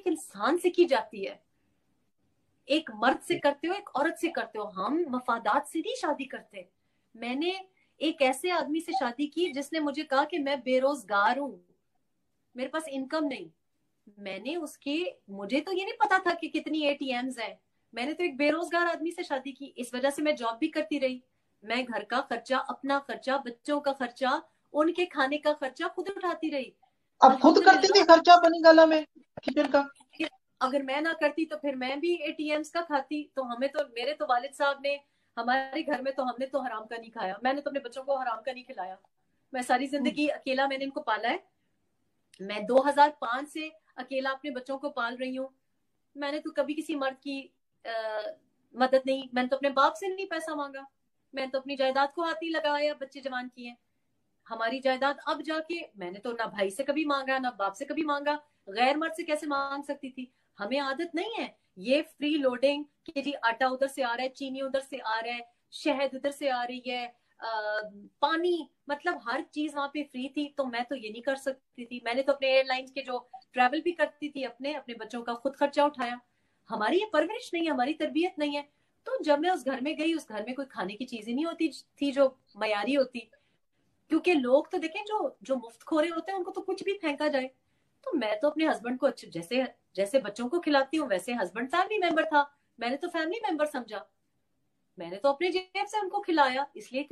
एक इंसान से की जाती है। एक मर्द से करते हो, एक औरत से करते हो। हम मफादात से नहीं शादी करते। मैंने एक ऐसे आदमी से शादी की जिसने मुझे कहा कि मैं बेरोजगार हूं, मेरे पास इनकम नहीं। मैंने उसके, मुझे तो ये नहीं पता था कि कितनी एटीएम्स हैं। मैंने तो एक बेरोजगार आदमी से शादी की। इस वजह से मैं जॉब भी करती रही। मैं घर का खर्चा, अपना खर्चा, बच्चों का खर्चा, उनके खाने का खर्चा खुद उठाती रही। अब खुद करती थी अल्हम्दुलिल्लाह। खर्चा पानी गाला में, किचन का? अगर मैं ना करती तो फिर मैं भी एटीएम्स का खाती। तो हमें तो, मेरे तो वालिद साहब ने, हमारे घर में तो हमने तो हराम का नहीं खाया। मैंने तो अपने बच्चों को हराम का नहीं खिलाया। मैं सारी जिंदगी अकेला मैंने इनको पाला है। मैं 2005 से अकेला अपने बच्चों को पाल रही हूँ। मैंने तो कभी किसी मर्द की मदद नहीं, मैंने तो अपने बाप से नहीं पैसा मांगा। मैंने तो अपनी जायदाद को हाथ नहीं लगाया, बच्चे जवान किए। हमारी जायदाद अब जाके, मैंने तो ना भाई से कभी मांगा ना बाप से कभी मांगा। गैर मर्द से कैसे मांग सकती थी? हमें आदत नहीं है ये फ्री लोडिंग कि जी आटा उधर से आ रहा है, चीनी उधर से आ रहा है, शहद उधर से आ रही है, पानी, मतलब हर चीज वहां पे फ्री थी। तो मैं तो ये नहीं कर सकती थी। मैंने तो अपने एयरलाइंस के जो ट्रैवल भी करती थी, अपने अपने बच्चों का खुद खर्चा उठाया। हमारी ये परवरिश नहीं है, हमारी तरबियत नहीं है। तो जब मैं उस घर में गई, उस घर में कोई खाने की चीजें नहीं होती थी जो मयारी होती। क्योंकि लोग तो देखें, जो जो मुफ्तखोरे होते हैं उनको तो कुछ भी फेंका जाए। तो मैं तो अपने हस्बैंड को अच्छे, जैसे जैसे बच्चों को खिलाती हूँ वैसे हस्बैंड फैमिली मेंबर था। मैंने तो फैमिली मेंबर समझा। मैंने तो अपने जेब से उनको खिलाया, इसलिए